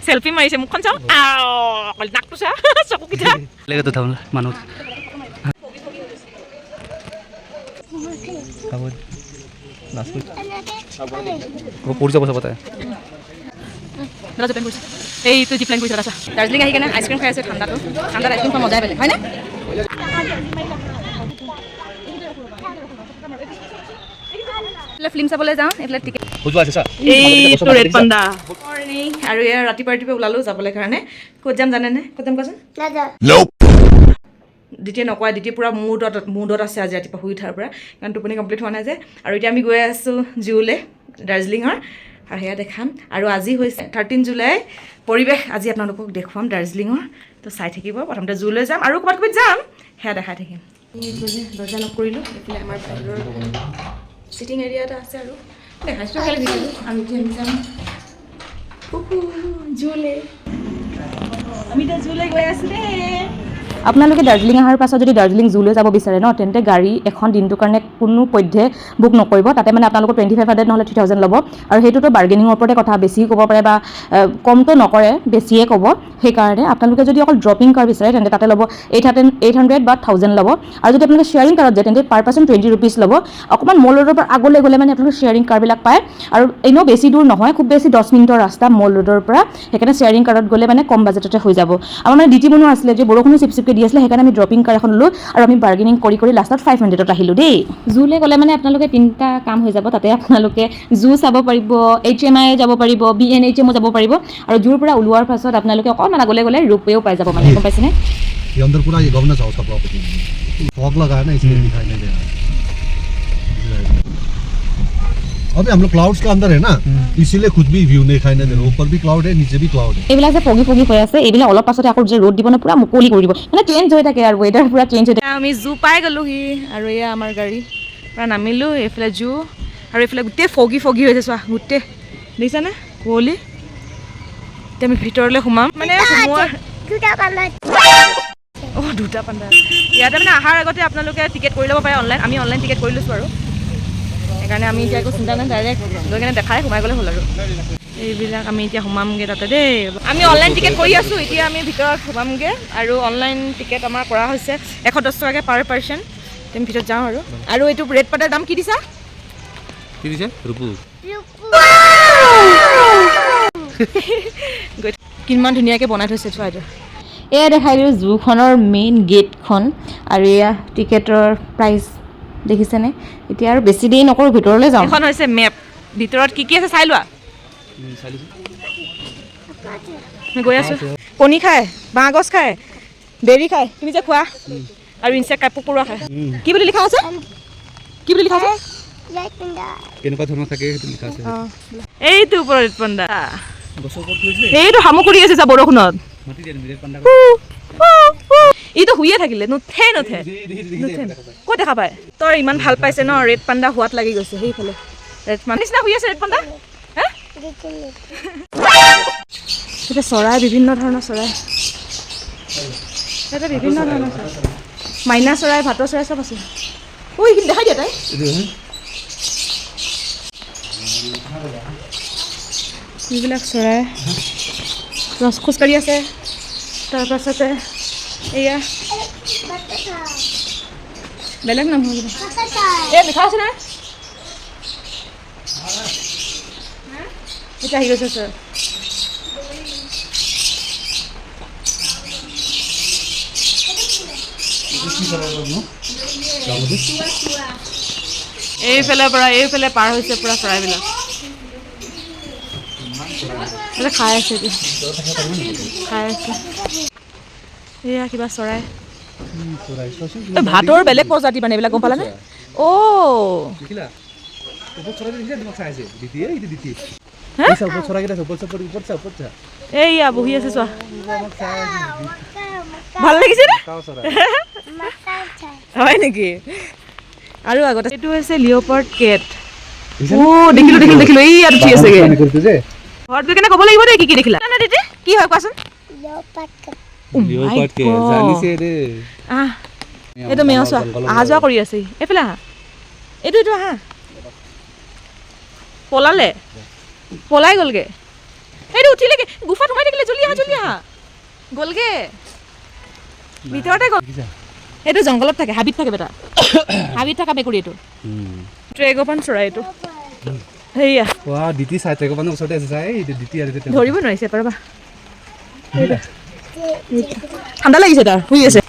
Selfie মাৰিছে মুখখন চাওঁ নাকটো চা চকুকেইটা লাগেতো থাম মানুহ পৰি যাব চবতে এইটো জিপ লাইন কৰিছে দাৰ্জিলিং আহি কেনে আইচক্ৰীম খাই আছে ঠাণ্ডাত আইচক্ৰীম খোৱা মজাই বেলেগ হয়নে ফিল্ম চাবলৈ যাওঁ এইফালে টিকেট এইটো ৰেড পাণ্ডা আৰু এয়া ৰাতিপুৱা ওলালো যাবলৈ কাৰণে ক'ত যাম জানেনে ক'ত যাম কোৱাচোন দ্বিতীয় নকয় দ্বিতীয় পূৰা মুডত আছে আজি ৰাতিপুৱা শুই উঠাৰ পৰা কাৰণ টোপনি কমপ্লিট হোৱা নাই যে আৰু এতিয়া আমি গৈ আছোঁ জুলৈ দাৰ্জিলিঙৰ আৰু সেয়া দেখাম আৰু আজি হৈছে 13 জুলাই পৰিৱেশ আজি আপোনালোকক দেখুৱাম দাৰ্জিলিঙৰ তো চাই থাকিব প্ৰথমতে জুলৈ যাম আৰু ক'ৰবাত যাম সেয়া দেখাই থাকিম দৰ্জা লক কৰিলোঁ এইফালে আমাৰ বাহিৰৰ চিটিং এৰিয়া এটা আছে আৰু দেখাইছোঁ খালি ভিডিঅ'টো আমি যাম জুলৈ আমি এতিয়া জুলৈ গৈ আছোঁ দেই আপোনালোকে দাৰ্জিলিং অহাৰ পাছত যদি দাৰ্জিলিং জুলৈ যাব বিচাৰে ন তেন্তে গাড়ী এখন দিনটোৰ কাৰণে কোনো পধ্যে বুক নকৰিব তাতে মানে আপোনালোকৰ 2500 নহ'লে 3000 ল'ব আৰু সেইটোতো বাৰ্গেনিঙৰ ওপৰতে কথা বেছি ক'ব পাৰে বা কমটো নকৰে বেছিয়ে ক'ব সেইকাৰণে আপোনালোকে যদি অকল ড্ৰপিং কাৰ বিচাৰে তেন্তে তাতে ল'ব 800 বা 1000 ল'ব আৰু যদি আপোনালোকে শ্বেয়াৰিং কাৰত যায় তেন্তে পাৰ পাৰ্চন 20 rupees ল'ব অকণমান মল ৰোডৰ পৰা আগলৈ গ'লে মানে আপোনালোকে শ্বেয়াৰিং কাৰবিলাক পায় আৰু এনেও বেছি দূৰ নহয় খুব বেছি 10 মিনিটৰ ৰাস্তা মল ৰোডৰ পৰা সেইকাৰণে শ্বেয়াৰিং কাৰত গ'লে মানে কম বাজেটতে হৈ যাব আমাৰ মানে ডিটি বনোৱা আছিলে যে বৰষুণো চিপচিপকে দি আছিলে সেইকাৰণে আমি ড্ৰপিং কাৰ এখন ল'লোঁ আৰু আমি বাৰ্গেনিং কৰি লাষ্টত 500ত আহিলোঁ দেই জুলৈ গ'লে মানে আপোনালোকে 3টা কাম হৈ যাব তাতে আপোনালোকে জু চাব পাৰিব HMI যাব পাৰিব BNHMO যাব পাৰিব আৰু জুৰ পৰা ওলোৱাৰ পাছত আপোনালোকে অকণমান আগলৈ গ'লে ৰোপৱেও পাই যাব মানে গম পাইছেনে ये अंदर पूरा ये गवर्नमेंट हाउस का प्रॉपर्टी फॉग लगा है ना इसलिए दिखाई नहीं दे रहा अभी हम लोग क्लाउड्स के अंदर है ना इसीलिए खुद भी व्यू नहीं दिखाई नहीं दे रहा ऊपर भी क्लाउड है नीचे भी क्लाउड है এইবিলাক যে পগি হৈ আছে এইবিলাক অলপ পাছতে আকৌ যে ৰ'দ দিব না পুৰা মুকলি কৰি দিব মানে চেঞ্জ হৈ থাকে আৰু ৱেডাৰ পুৰা চেঞ্জ হৈ থাকে আমি জু পাই গ'লোহি আৰু এয়া আমাৰ গাড়ী পুৰা নামিলোঁ এইফালে জু আৰু এইফালে গোটেই ফগি হৈছে চোৱা গোটেই দেখিছানে কুঁৱলী এতিয়া আমি ভিতৰলৈ সোমাম মানে দুটা পাণ্ডা ইয়াতে মানে অহাৰ আগতে আপোনালোকে টিকেট কৰি ল'ব পাৰে অনলাইন আমি অনলাইন টিকেট কৰি লৈছোঁ আৰু সেইকাৰণে আমি এতিয়া একো চিন্তা নাই ডাইৰেক্ট লৈ কেনে দেখাই সোমাই গ'লে হ'ল আৰু এইবিলাক আমি এতিয়া সোমামগৈ তাতে দেই আমি অনলাইন টিকেট কৰি আছোঁ এতিয়া আমি ভিতৰত সোমামগৈ আৰু অনলাইন টিকেট আমাৰ কৰা হৈছে 110 টকাকৈ পাৰ পাৰ্চন আমি ভিতৰত যাওঁ আৰু এইটো ৰেড পাণ্ডাৰ দাম কি দিছা ৰূপু কিমান ধুনীয়াকৈ বনাই থৈছে চোৱা এইটো এয়া দেখাই দিওঁ জুখনৰ মেইন গেটখন আৰু এয়া টিকেটৰ প্ৰাইচ দেখিছেনে এতিয়া আৰু বেছি দেৰি নকৰোঁ ভিতৰলৈ যাওঁ এখন হৈছে মেপ ভিতৰত কি আছে চাই লোৱা আমি গৈ আছোঁ কণী খায় বাঁহগছ খায় বেৰী খায় তুমি যে খোৱা আৰু ইনচেক্ট কাপোৰ পৰুৱা খায় কি বুলি লিখা আছে কেনেকুৱা ধৰণৰ থাকে সেইটো লিখা আছে এইটো ওপৰত ৰেড পাণ্ডা এইটো সামগ্ৰী আছে যা বৰষুণত এইটো শুয়ে থাকিলে নুঠে ক'ত দেখা পায় তই ইমান ভাল পাইছে ন ৰেড পাণ্ডা হোৱাত লাগি গৈছে সেইফালে ৰেড পাণ্ডা নিচিনা শুই আছে ৰেড পাণ্ডা এতিয়া চৰাই বিভিন্ন ধৰণৰ চৰাই ইয়াতে বিভিন্ন ধৰণৰ চৰাই মাইনা চৰাই ভাটৌ চৰাই চব আছে এইখিনি দেখাই দিয়া তাই এইবিলাক চৰাই খোজকাঢ়ি আছে তাৰপাছতে এয়া বেলেগ নাম হয় এই লিখা আছে নাই এতিয়া আহি গৈছে ছাৰ এইফালে পাৰ হৈছে পুৰা চৰাইবিলাক খাই আছে এয়া কিবা চৰাই ভাতৰ বেলেগ প্ৰজাতি মানে এইবিলাক গম পালানে এইয়া বহি আছে চোৱা ভাল লাগিছে হয় নেকি আৰু আগতে এইটো হৈছে লিঅ'পাৰ্ড কেট দেখিলো এই ইয়াত উঠি আছে ঘৰত গৈ কেনে ক'ব লাগিব দেই কি দেখিলা কি হয় কোৱাচোন এইটো মেও চোৱা অহা যোৱা কৰি আছে এইফালে আহা এইটো আহা পলাই গ'লগে এইটো উঠিলেগে গুফাত সোমাই থাকিলে গ'লগে ভিতৰতে গ'ল এইটো জংঘলত থাকে হাবিত থাকে বেটা হাবিত থকা মেকুৰী এইটো ট্ৰেগোপান চৰাই এইটো সেয়া দিতি চাই ট্ৰেগোপানৰ ওচৰতে আছে চাই দিতি আৰু ধৰিব নোৱাৰিছে পাৰবা ঠাণ্ডা লাগিছে তাৰ শুই আছে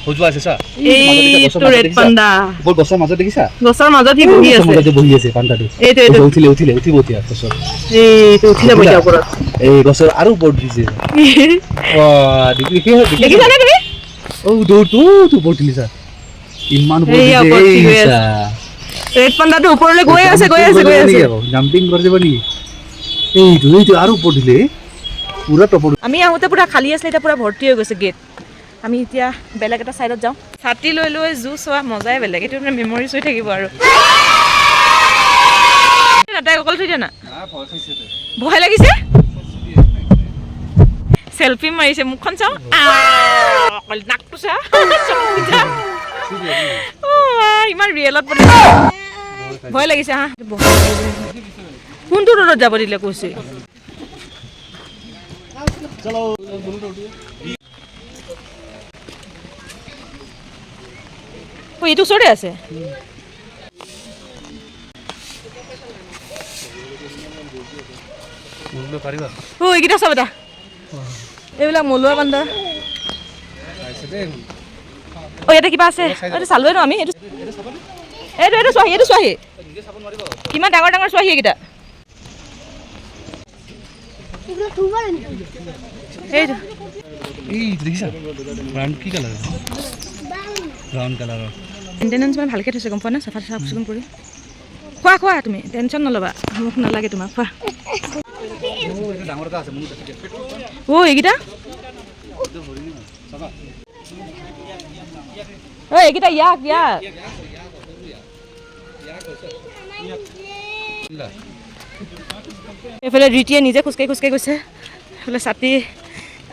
হোজোৱা আছে চা এইটো ৰেড পাণ্ডা ওপৰ গছৰ মাজত দেখিছা গছৰ মাজত সি বহি আছে মাজতে বহি আছে পাণ্ডাটো এইটো উঠিব এতিয়া গছৰ এইটো উঠি যাব এতিয়া ওপৰত এই গছৰ আৰু ওপৰত দিছে দেখিছানে তুমি দৌৰটো ওপৰত দিছা ইমান ৰেড পাণ্ডাটো ওপৰলৈ গৈ আছে জাম্পিং কৰি যাব নেকি এইটো আৰু ওপৰত দিলে পুৰা টপৰ আমি আহোঁতে পুৰা খালী আছিলে এতিয়া পুৰা ভৰ্তি হৈ গৈছে গেট আমি এতিয়া বেলেগ এটা চাইডত যাওঁ ছাতি লৈ লৈ জুচ হোৱা মজাই বেলেগ এইটো মানে মেমৰিজ হৈ থাকিব আৰু তাই অকল থৈ দিয়া না ভয় লাগিছে চেলফি মাৰিছে মুখখন চাওঁ অকল নাকটো চা ইমান ৰিয়েলত ভয় লাগিছে হা কোনটো ৰ'দত যাব দিলে কৈছে এইটো ওচৰতে আছে এইকেইটা চব এটা এইবিলাক মলুৱা বান্দৰ ইয়াতে কিবা আছে এইটো চালোৱে ন আমি এইটো চোৱাহি কিমান ডাঙৰ ডাঙৰ চোৱাহি এইকেইটা এইটো দেখিছা কি কালাৰ ব্ৰাউন কালাৰৰ মেইনটেনেঞ্চ মানে ভালকৈ থৈছে গম পোৱা না চাফা চিকুণ কৰি খোৱা তুমি টেনশ্যন নল'বা মোক নালাগে তোমাক খোৱা এইকেইটা এইকেইটা ইয়াক এইফালে ৰীতিয়ে নিজে খোজকাঢ়ি গৈছে এইফালে ছাতি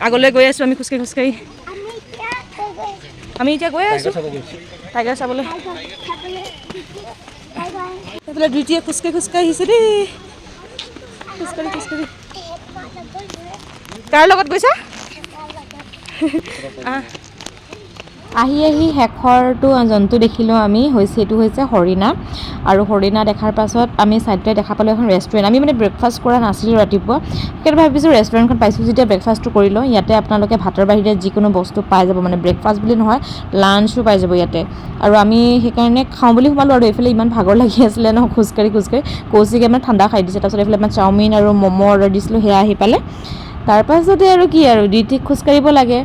আগলৈ গৈ আছোঁ আমি খোজকাঢ়ি আমি এতিয়া গৈ আছোঁ টাইগাৰ চাবলৈ এইফালে ৰীতিয়ে খোজকাঢ়ি আহিছে দেই খোজকাঢ়ি কাৰ লগত গৈছা আহি শেষৰটো জন্তু দেখিলোঁ আমি এইটো হৈছে হৰিণা আৰু হৰিণা দেখাৰ পাছত আমি ছাইডতে দেখা পালোঁ এখন ৰেষ্টুৰেণ্ট আমি মানে ব্ৰেকফাষ্ট কৰা নাছিলোঁ ৰাতিপুৱা সেইকাৰণে ভাবিছোঁ ৰেষ্টুৰেণ্টখন পাইছোঁ যেতিয়া ব্ৰেকফাষ্টটো কৰি লওঁ ইয়াতে আপোনালোকে ভাতৰ বাহিৰে যিকোনো বস্তু পাই যাব মানে ব্ৰেকফাষ্ট বুলি নহয় লাঞ্চো পাই যাব ইয়াতে আৰু আমি সেইকাৰণে খাওঁ বুলি সোমালোঁ আৰু এইফালে ইমান ভাগৰ লাগি আছিলে ন খোজকাঢ়ি কৌশিকে মানে ঠাণ্ডা খাই দিছে তাৰপিছত এইফালে আমাৰ চাওমিন আৰু ম'ম' অৰ্ডাৰ দিছিলোঁ সেয়া আহি পালে তাৰপাছতে আৰু কি আৰু ডিউটিত খোজকাঢ়িব লাগে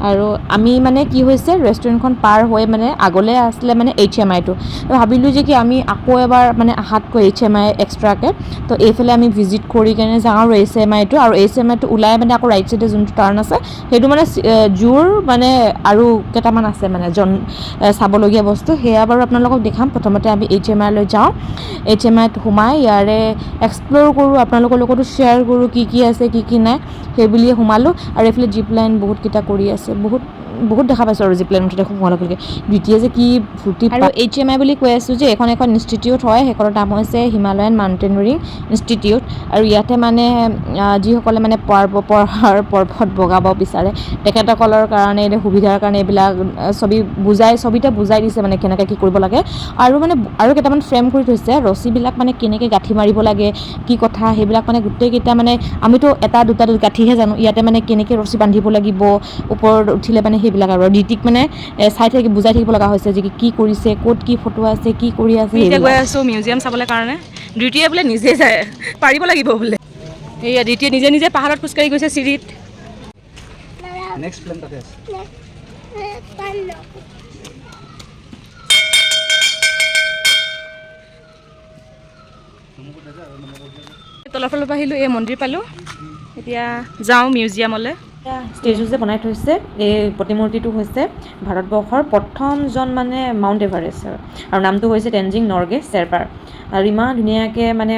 আৰু আমি মানে কি হৈছে ৰেষ্টুৰেণ্টখন পাৰ হৈ মানে আগলৈ আছিলে মানে HMIটো ভাবিলোঁ যে কি আমি আকৌ এবাৰ মানে আহাতকৈ HMI এক্সট্ৰাকৈ তো এইফালে আমি ভিজিট কৰি কেনে যাওঁ আৰু HMIটো আৰু HMIটো ওলাই মানে আকৌ ৰাইট চাইডে যোনটো টাৰ্ণ আছে সেইটো মানে জোৰ মানে আৰু কেইটামান আছে মানে চাবলগীয়া বস্তু সেয়া বাৰু আপোনালোকক দেখাম প্ৰথমতে আমি HMIলৈ যাওঁ HMIত সোমাই ইয়াৰে এক্সপ্ল'ৰ কৰোঁ আপোনালোকৰ লগতো শ্বেয়াৰ কৰোঁ কি আছে কি নাই সেইবুলিয়ে সোমালোঁ আৰু এইফালে জিপ লাইন বহুতকেইটা কৰি আছে বহুত দেখা পাইছোঁ আৰু জিপ লাইন মুঠতে সোমোৱাৰ লগে দ্বিতীয় যে কি ফূৰ্তি আৰু HMI বুলি কৈ আছোঁ যে এখন ইনষ্টিটিউট হয় সেইখনৰ নাম হৈছে হিমালয়ান মাউণ্টেইনেৰিং ইনষ্টিটিউট আৰু ইয়াতে মানে যিসকলে মানে পৰ্বত বগাব বিচাৰে তেখেতসকলৰ কাৰণে সুবিধাৰ কাৰণে এইবিলাক ছবিতে বুজাই দিছে মানে কেনেকৈ কি কৰিব লাগে আৰু মানে আৰু কেইটামান ফ্ৰেম কৰি থৈছে ৰছীবিলাক মানে কেনেকৈ গাঁঠি মাৰিব লাগে কি কথা সেইবিলাক মানে গোটেইকেইটা মানে আমিতো এটা দুটা গাঁঠিহে জানো ইয়াতে মানে কেনেকৈ ৰছী বান্ধিব লাগিব ওপৰত উঠিলে মানে সেইবিলাক আৰু ডিটিক মানে বুজাই থাকিব লগা হৈছে যে কি কৰিছে ক'ত কি ফটো আছে কি কৰি আছে এতিয়া গৈ আছোঁ মিউজিয়াম চাবলৈ কাৰণে ডিউটিয়ে বোলে নিজে যায় পাৰিব লাগিব বোলে এইয়া ডিউটিয়ে নিজে পাহাৰত খোজকাঢ়ি গৈছে চিৰিত নেক্সট প্লেন তাতে আছে তলৰ ফালৰ পৰা আহিলোঁ এই মন্দিৰ পালোঁ এতিয়া যাওঁ মিউজিয়ামলৈ ষ্টেজু যে বনাই থৈছে এই প্ৰতিমূৰ্তিটো হৈছে ভাৰতবৰ্ষৰ প্ৰথমজন মানে মাউণ্ট এভাৰেষ্টৰ আৰু নামটো হৈছে তেনজিং নৰ্গে শ্বেৰপাৰ আৰু ইমান ধুনীয়াকৈ মানে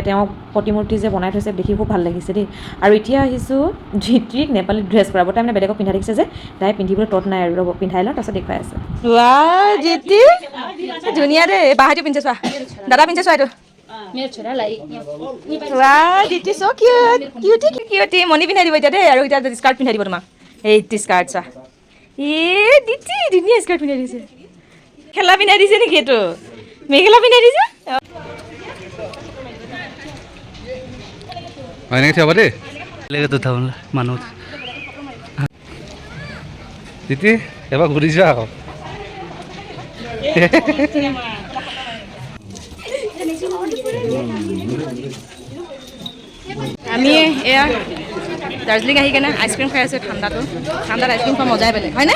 তেওঁ প্ৰতিমূৰ্তি যে বনাই থৈছে দেখি খুব ভাল লাগিছে দেই। আৰু এতিয়া আহিছোঁ ধৃতিক নেপালী ড্ৰেছ কৰাব। তাই মানে বেলেগক পিন্ধাই দেখিছে যে তাই পিন্ধিবলৈ তত নাই আৰু ৰ'ব পিন্ধাই লওঁ তাৰপিছত দেখুৱাই আছে। ৱাও ধৃতি ধুনীয়া দেই। বাহাইটো পিন্ধিছে চোৱা, দাদা পিন্ধিছে চোৱা এইটো। ৱাও ধৃতি চ' কিউট কিউটি কিউটি। মণি পিন্ধাই দিব এতিয়া দেই। আৰু এতিয়া স্কাৰ্ট পিন্ধাই দিব তোমাক। এইটো স্কাৰ্ট চোৱা। ধৃতি ধুনীয়া স্কাৰ্ট পিন্ধাই দিছে। খেলা পিন্ধাই দিছে নেকি এইটো? মেখেলা পিন্ধাই দিছে। এনেকৈ চাবা দেই বেলেগতো থাক মানুহ তিতি এবাৰ ঘূৰি যোৱা আকৌ আমি এয়া দাৰ্জিলিং আহি কেনে আইচক্ৰীম খাই আছোঁ। ঠাণ্ডাত আইচক্ৰীম খোৱা মজাই বেলেগ হয়নে?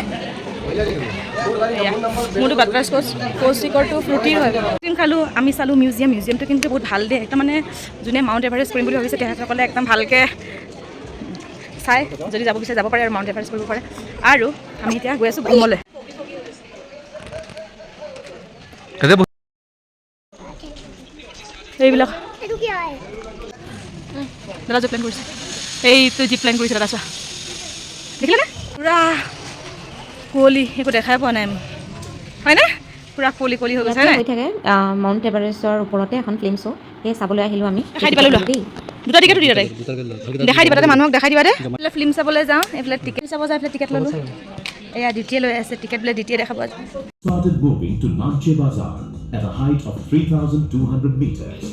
মোৰতো বাটাৰ স্কচ কৌচিকৰটো ফ্ৰুটিৰ হয়। আইচক্ৰীম খালোঁ, আমি চালোঁ মিউজিয়ামটো কিন্তু বহুত ভাল দেই। একদম মানে যোনে মাউণ্ট এভাৰেষ্ট কৰিম বুলি ভাবিছে তেখেতসকলে একদম ভালকৈ চাই যদি যাব বিচাৰে যাব পাৰে আৰু মাউণ্ট এভাৰেষ্ট কৰিব পাৰে। আৰু আমি এতিয়া গৈ আছোঁ ঘুমলৈ। এইবিলাক দাদা জীপ প্লেন কৰিছে। এইটো জীপ প্লেন কৰিছে দাদা চোৱা দেখিলেনে? পূৰা কুঁৱলী একো দেখাই পোৱা নাই হয়নে? পূৰা কুঁৱলী হৈ গৈছে হৈ থাকে। মাউণ্ট এভাৰেষ্টৰ ওপৰতে এখন ফিল্ম শ্ব' সেই চাবলৈ আহিলোঁ আমি। দেখাই দিবা লোৱা দুটা টিকেটো দি তাতে দেখাই দিবা তাতে মানুহক দেখাই দিবা দে। বোলে ফিল্ম চাবলৈ যাওঁ এইফালে টিকেট চাব যাওঁ এইফালে টিকেট ল'লোঁ। এয়া দ্বিতীয় লৈ আছে টিকেট বোলে দ্বিতীয় দেখাব। Started moving to Nanche Bazaar at a height of 3,200 meters.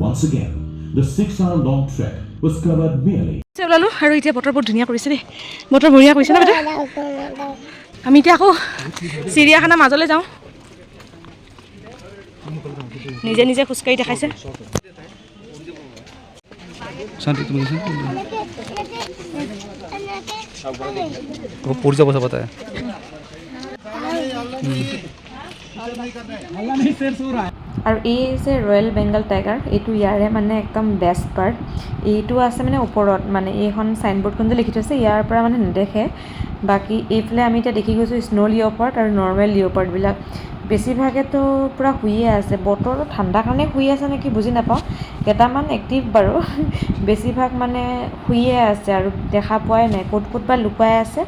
Once again, the 6-hour-long trek was covered merely. ওলালোঁ আৰু এতিয়া বতৰ বহুত ধুনীয়া কৰিছে দেই। বতৰ বঢ়িয়া কৰিছে ন বেটা? আমি এতিয়া আকৌ চিৰিয়াখানা মাজলৈ যাওঁ। নিজে খোজকাঢ়ি দেখাইছে। পৰি যাব চাব তাই আৰু এই যে ৰয়েল বেংগল টাইগাৰ এইটো ইয়াৰে মানে একদম বেষ্ট পাৰ্ট। এইটো আছে মানে ওপৰত মানে এইখন চাইনবোৰ্ডখন যে লিখি থৈছে ইয়াৰ পৰা মানে নেদেখে। বাকী এইফালে আমি এতিয়া দেখি গৈছোঁ স্ন' লিঅ'পাৰ্ড আৰু নৰ্মেল লিঅ'পাৰ্ডবিলাক বেছিভাগেতো পূৰা শুয়ে আছে। বতৰটো ঠাণ্ডা কাৰণে শুই আছে নেকি বুজি নাপাওঁ। কেইটামান এক্টিভ বাৰু বেছিভাগ মানে শুয়ে আছে আৰু দেখা পোৱাই নাই ক'ত বা লুকুৱাই আছে।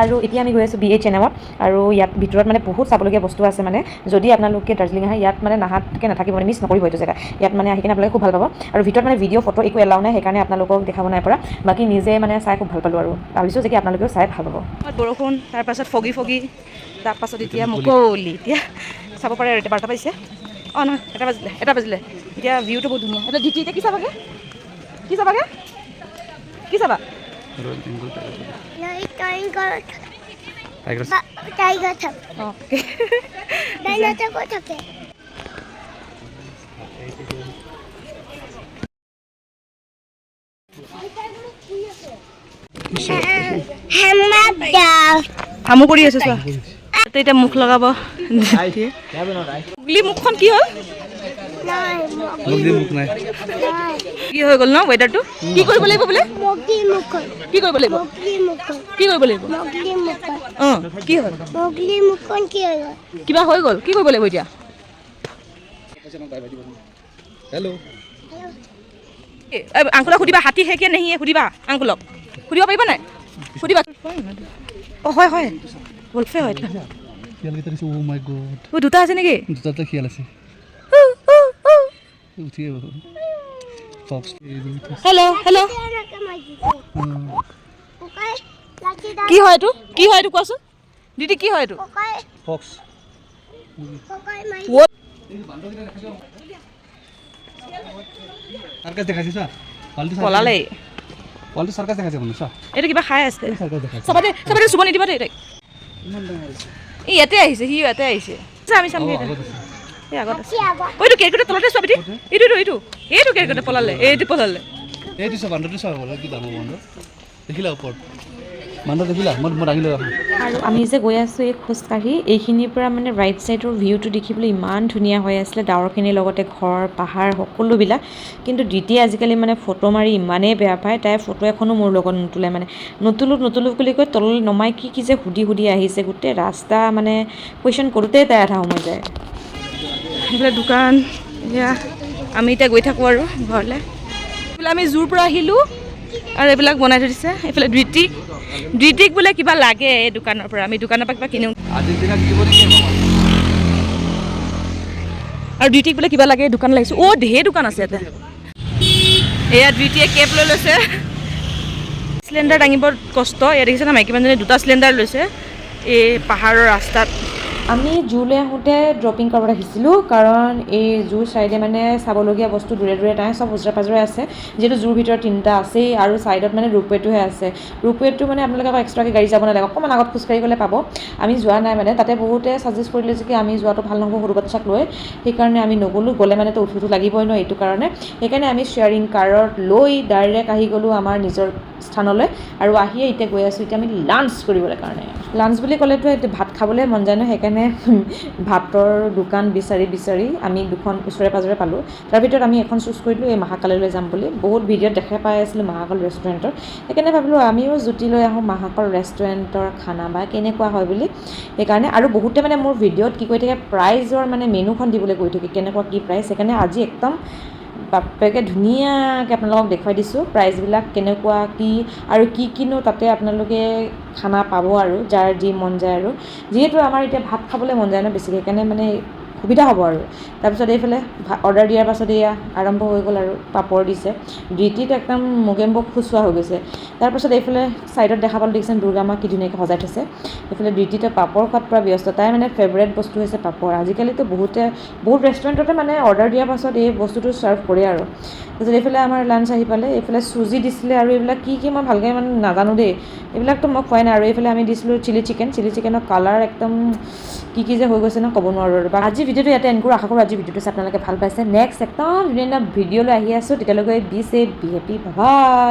আৰু এতিয়া আমি গৈ আছোঁ BHNM আৰু ইয়াত ভিতৰত মানে বহুত চাবলগীয়া বস্তু আছে। মানে যদি আপোনালোকে দাৰ্জিলিং আহে ইয়াত মানে নাহাতকৈ নাথাকিব মানে মিছ নকৰিব এইটো জেগা। ইয়াত মানে আহি কিনে আপোনালোকে খুব ভাল পাব। আৰু ভিতৰত মানে ভিডিঅ' ফটো একো এলাও নাই সেইকাৰণে আপোনালোকক দেখাব নাই পৰা। বাকী নিজে মানে চাই খুব ভাল পালোঁ আৰু ভাবিছোঁ যে কি আপোনালোকেও চাই ভাল পাব। বৰষুণ তাৰপাছত ফগি তাৰপাছত এতিয়া মুকলি এতিয়া চাব পাৰে আৰু এতিয়া 12টা বাজিছে। অঁ নহয় এটা বাজিলে এতিয়া ভিউটো বহুত ধুনীয়া। এটা দ্বিতীয় এতিয়া কি চাবা টাইগার থাকে ওকে ডাইনোসর থাকে হামু কৰি আছো চোৱা। এতিয়া মুখ লগাব মুখখন কি হ'ল? কি হৈ গ'ল ন ৱেডাৰটো? কি কৰিব লাগিব বোলে? কি কৰিব লাগিব? অঁ কি হ'ল? কিবা হৈ গ'ল কি কৰিব লাগিব এতিয়া? আংকুলক সুধিবা হাতী হে কিয় নাহি সুধিবা। আংকুলক সুধিব পাৰিব নাই? সুধিবা। অঁ হয় বলফে হয়। দুটা আছে নেকি? হেল্ল' কি হয় এইটো কোৱাচোন দিদি কি হয় এইটো? পলালে এইটো কিবা খাই আছে। চবতে চুব নিদিব দেই তাইক। ইয়াতে আহিছে সি ইয়াতে আহিছে আমি চাম এই আগত আছে। এইটো কেৰকেটৰ তলতে চোৱা বেটি। এইটো কেৰকেটে পলালে এইটো মানুহ দেখিলা মই দাঙি লৈ আহোঁ আৰু আমি যে গৈ আছোঁ এই খোজকাঢ়ি এইখিনিৰ পৰা মানে ৰাইট ছাইডৰ ভিউটো দেখিবলৈ ইমান ধুনীয়া হৈ আছিলে ডাৱৰখিনিৰ লগতে ঘৰ পাহাৰ সকলোবিলাক কিন্তু দ্বিতীয় আজিকালি মানে ফটো মাৰি ইমানেই বেয়া পায় তাই ফটো এখনো মোৰ লগত নুতোলে মানে নুতোলোঁ বুলি কৈ তললৈ নমাই কি যে সুধি আহিছে গোটেই ৰাস্তা মানে কুৱেশ্যন কৰোঁতেই তাই আধা সময় যায় এইফালে দোকান এয়া আমি এতিয়া গৈ থাকোঁ আৰু ঘৰলৈ এইফালে আমি জুৰ পৰা আহিলোঁ আৰু এইবিলাক বনাই থৈ দিছে এইফালে দ্বিতীক বোলে কিবা লাগে এই দোকানৰ পৰা আমি দোকানৰ পৰা কিবা কিনো আজিৰ দিনা কি দিব নেকি আৰু দ্বিতীক বোলে কিবা লাগে দোকান লাগিছোঁ ঢেৰ দোকান আছে ইয়াতে এয়া দ্বিতীয়ে কেব লৈ লৈছে চিলিণ্ডাৰ দাঙিব কষ্ট ইয়াত দেখিছে না মাইকী মানুহজনী 2টা চিলিণ্ডাৰ লৈছে এই পাহাৰৰ ৰাস্তাত আমি জুলৈ আহোঁতে ড্ৰপিং কৰিব ৰাখিছিলোঁ কাৰণ এই জুৰ ছাইডে মানে চাবলগীয়া বস্তু দূৰে নাই চব ওচৰে পাজৰে আছে যিহেতু জুৰ ভিতৰত 3টা আছেই আৰু ছাইডত মানে ৰোপৱেটোহে আছে ৰোপৱেটো মানে আপোনালোকে আকৌ এক্সট্ৰাকৈ গাড়ী যাব নালাগে অকণমান আগত খোজকাঢ়ি গ'লে পাব আমি যোৱা নাই মানে তাতে বহুতে ছাজেষ্ট কৰিলে যে কি আমি যোৱাটো ভাল নহ'ব সৰু বাচ্চাক লৈ সেইকাৰণে আমি নগ'লোঁ গ'লে মানে তো উঠোটো লাগিবই ন এইটো কাৰণে সেইকাৰণে আমি শ্বেয়াৰিং কাৰত লৈ ডাইৰেক্ট আহি গ'লোঁ আমাৰ নিজৰ স্থানলৈ আৰু আহিয়ে এতিয়া গৈ আছোঁ এতিয়া আমি লাঞ্চ কৰিবলৈ কাৰণে লাঞ্চ বুলি ক'লেতো এতিয়া ভাত খাবলৈ মন যায় ন সেইকাৰণে ভাতৰ দোকান বিচাৰি আমি দুখন ওচৰে পাজৰে পালোঁ তাৰ ভিতৰত আমি এখন চুজ কৰিলোঁ এই মহাকাললৈ যাম বুলি বহুত ভিডিঅ'ত দেখা পাই আছিলোঁ মহাকাল ৰেষ্টুৰেণ্টৰ সেইকাৰণে ভাবিলোঁ আমিও জুতি লৈ আহোঁ মহাকাল ৰেষ্টুৰেণ্টৰ খানা বা কেনেকুৱা হয় বুলি সেইকাৰণে আৰু বহুতে মানে মোৰ ভিডিঅ'ত কি কৈ থাকে প্ৰাইজৰ মানে মেনুখন দিবলৈ কৈ থাকে কেনেকুৱা কি প্ৰাইচ সেইকাৰণে আজি একদম বাপেকে ধুনীয়াকৈ আপোনালোকক দেখুৱাই দিছোঁ প্ৰাইচবিলাক কেনেকুৱা কি আৰু কিনো তাতে আপোনালোকে খানা পাব আৰু যাৰ যি মন যায় আৰু যিহেতু আমাৰ এতিয়া ভাত খাবলৈ মন যায় ন বেছিকৈ সেইকাৰণে মানে সুবিধা হ'ব আৰু তাৰপিছত এইফালে অৰ্ডাৰ দিয়াৰ পাছত এয়া আৰম্ভ হৈ গ'ল আৰু পাপৰ দিছে দ্বিতীয়ত একদম মোগেম্বক খুচুৱা হৈ গৈছে তাৰপাছত এইফালে ছাইডত দেখা পালোঁ দেখিছেন দুৰ্গা মা কি ধুনীয়াকৈ সজাই থৈছে এইফালে দ্বিতীয়তে পাপৰ খোৱাত পৰা ব্যস্ত তাই মানে ফেভৰেট বস্তু হৈছে পাপৰ আজিকালিতো বহুত ৰেষ্টুৰেণ্টতে মানে অৰ্ডাৰ দিয়াৰ পাছত এই বস্তুটো ছাৰ্ভ কৰে আৰু তাৰপিছত এইফালে আমাৰ লাঞ্চ আহি পালে এইফালে চুজি দিছিলে আৰু এইবিলাক কি মই ভালকৈ মানে নাজানো দেই এইবিলাকতো মই খোৱাই নাই আৰু এইফালে আমি দিছিলোঁ চিলি চিকেনৰ কালাৰ একদম কি যে হৈ গৈছে ন ক'ব নোৱাৰোঁ আৰু আজি ভিডিঅ'টো ইয়াতে এণ্ড কৰোঁ আশা কৰোঁ আজি ভিডিঅ'টো আপোনালোকে ভাল পাইছে নেক্সট একদম ধুনীয়া ভিডিঅ'লৈ আহি আছোঁ তেতিয়ালৈকে বি হেপী বাই